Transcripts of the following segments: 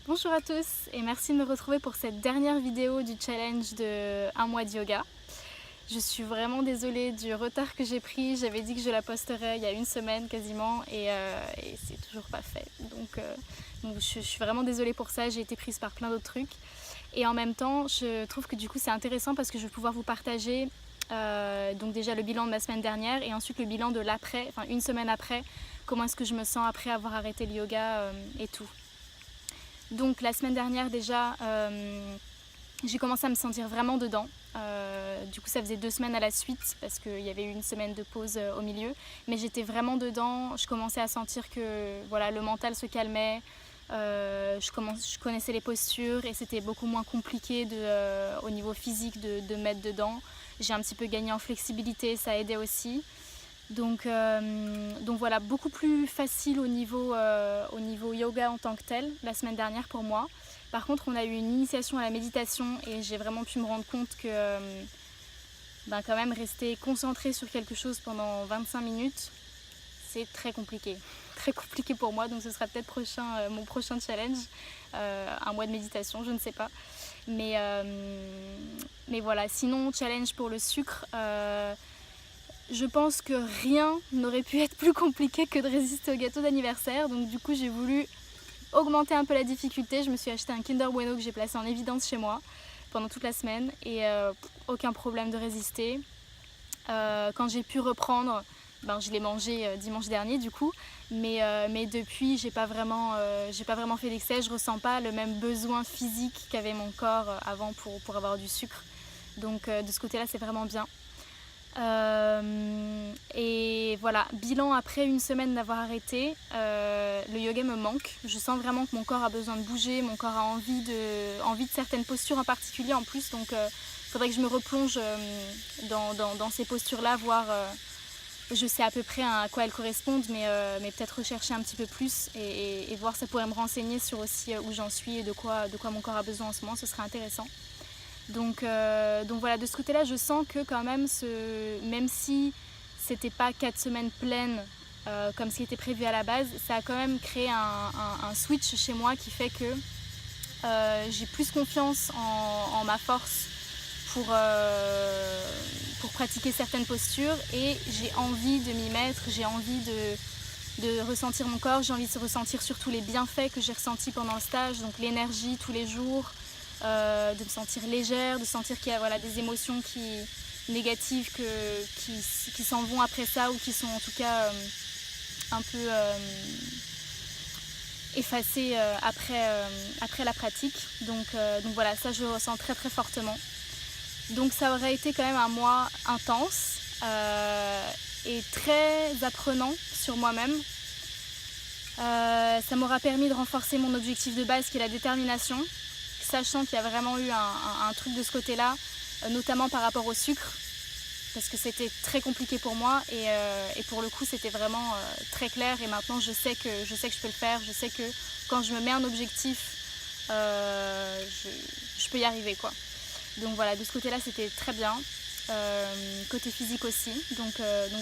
Bonjour à tous et merci de me retrouver pour cette dernière vidéo du challenge de un mois de yoga. Je suis vraiment désolée du retard que j'ai pris, j'avais dit que je la posterais il y a une semaine quasiment et c'est toujours pas fait. Donc je suis vraiment désolée pour ça, j'ai été prise par plein d'autres trucs. Et en même temps, je trouve que du coup c'est intéressant parce que je vais pouvoir vous partager donc déjà le bilan de ma semaine dernière et ensuite le bilan de l'après, enfin une semaine après, comment est-ce que je me sens après avoir arrêté le yoga et tout. Donc la semaine dernière déjà, j'ai commencé à me sentir vraiment dedans. Du coup ça faisait 2 semaines à la suite parce qu'il y avait eu une semaine de pause au milieu. Mais j'étais vraiment dedans, je commençais à sentir que voilà, le mental se calmait. Je connaissais les postures et c'était beaucoup moins compliqué au niveau physique de mettre dedans. J'ai un petit peu gagné en flexibilité, ça a aidé aussi. Donc voilà, beaucoup plus facile au niveau yoga en tant que tel la semaine dernière pour moi. Par contre, on a eu une initiation à la méditation et j'ai vraiment pu me rendre compte que quand même rester concentré sur quelque chose pendant 25 minutes, c'est très compliqué. Très compliqué pour moi, donc ce sera peut-être mon prochain challenge, un mois de méditation, je ne sais pas. Mais voilà, sinon challenge pour le sucre. Je pense que rien n'aurait pu être plus compliqué que de résister au gâteau d'anniversaire. Donc du coup j'ai voulu augmenter un peu la difficulté. Je me suis acheté un Kinder Bueno que j'ai placé en évidence chez moi pendant toute la semaine. Et aucun problème de résister. Quand j'ai pu reprendre, je l'ai mangé dimanche dernier du coup. Mais depuis j'ai pas vraiment fait d'excès. Je ressens pas le même besoin physique qu'avait mon corps avant pour avoir du sucre. Donc de ce côté là c'est vraiment bien. Et voilà, bilan après une semaine d'avoir arrêté, le yoga me manque. Je sens vraiment que mon corps a besoin de bouger, mon corps a envie de certaines postures en particulier en plus. Donc il faudrait que je me replonge dans ces postures-là, voir, je sais à peu près à quoi elles correspondent, mais peut-être rechercher un petit peu plus et voir, ça pourrait me renseigner sur aussi où j'en suis et de quoi mon corps a besoin en ce moment, ce serait intéressant. Donc voilà, de ce côté-là, je sens que quand même, même si c'était pas 4 semaines pleines comme ce qui était prévu à la base, ça a quand même créé un switch chez moi qui fait que j'ai plus confiance en ma force pour pratiquer certaines postures et j'ai envie de m'y mettre, j'ai envie de ressentir mon corps, j'ai envie de ressentir surtout les bienfaits que j'ai ressentis pendant le stage, donc l'énergie tous les jours. De me sentir légère, de sentir qu'il y a des émotions négatives qui s'en vont après ça ou qui sont en tout cas un peu effacées après la pratique. Donc voilà, ça je le ressens très très fortement. Donc ça aurait été quand même un mois intense et très apprenant sur moi-même. Ça m'aura permis de renforcer mon objectif de base qui est la détermination, sachant qu'il y a vraiment eu un truc de ce côté-là, notamment par rapport au sucre, parce que c'était très compliqué pour moi et pour le coup c'était vraiment très clair et maintenant je sais que je peux le faire, je sais que quand je me mets un objectif, je peux y arriver quoi. Donc voilà, de ce côté-là c'était très bien, côté physique aussi, donc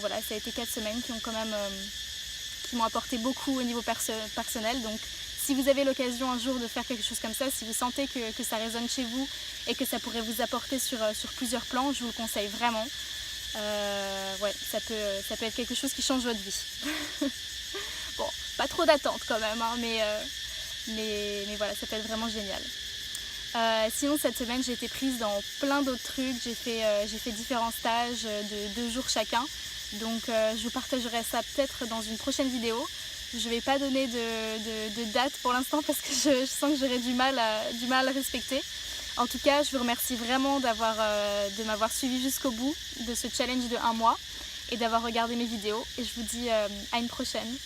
voilà, ça a été 4 semaines qui m'ont apporté beaucoup au niveau personnel. Donc si vous avez l'occasion un jour de faire quelque chose comme ça, si vous sentez que ça résonne chez vous et que ça pourrait vous apporter sur plusieurs plans, je vous le conseille vraiment. Ouais, ça peut être quelque chose qui change votre vie. Bon, pas trop d'attente quand même, hein, mais voilà, ça peut être vraiment génial. Sinon cette semaine j'ai été prise dans plein d'autres trucs, j'ai fait différents stages de 2 jours chacun. Donc je vous partagerai ça peut-être dans une prochaine vidéo. Je ne vais pas donner de date pour l'instant parce que je sens que j'aurai du mal à le respecter. En tout cas, je vous remercie vraiment de m'avoir suivi jusqu'au bout de ce challenge de 1 mois et d'avoir regardé mes vidéos. Et je vous dis à une prochaine.